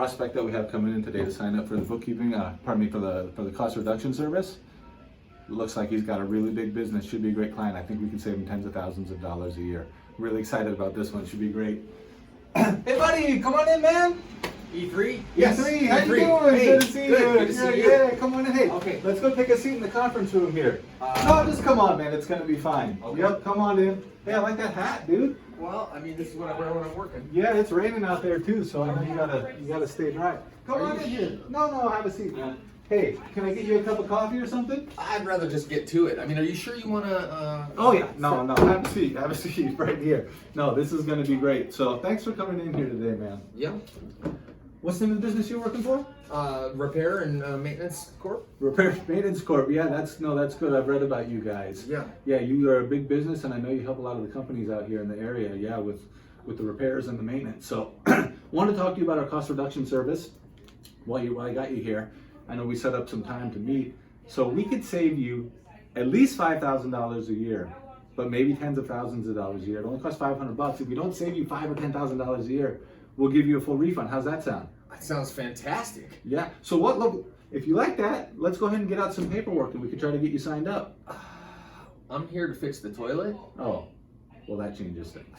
prospect that we have coming in today to sign up for the bookkeeping, for the cost reduction service. Looks like he's got a really big business, should be a great client. I think we can save him tens of thousands of dollars a year. Really excited about this one, should be great. Hey buddy, come on in, man. E3? Yes. E3, how you doing? Hey, good to see you. good to see you. Yeah, come on in. Hey, Okay. let's go take a seat in the conference room here. No, just come on, man. It's gonna be fine. Okay. Yep, come on in. Hey, I like that hat, dude. Well, I mean, this is what I wear when I'm working. Yeah, it's raining out there too, so I know you gotta stay dry. Come Are on you in here. No, have a seat, man. Hey, can I get you a cup of coffee or something? I'd rather just get to it. I mean, are you sure you want to? Oh yeah, no, have a seat right here. No, this is gonna be great. So thanks for coming in here today, man. Yeah. What's the new business you're working for? Repair and maintenance corp. Repair Maintenance Corp. Yeah, that's good. I've read about you guys. Yeah. Yeah, you are a big business, and I know you help a lot of the companies out here in the area. Yeah, with the repairs and the maintenance. So, wanted to talk to you about our cost reduction service. While I got you here, I know we set up some time to meet, so we could save you at least $5,000 a year, but maybe tens of thousands of dollars a year. It only costs $500. If we don't save you $5,000 or $10,000 a year, we'll give you a full refund. How's that sound? That sounds fantastic. Yeah. So look, if you like that, let's go ahead and get out some paperwork and we can try to get you signed up. I'm here to fix the toilet. Oh, well that changes things.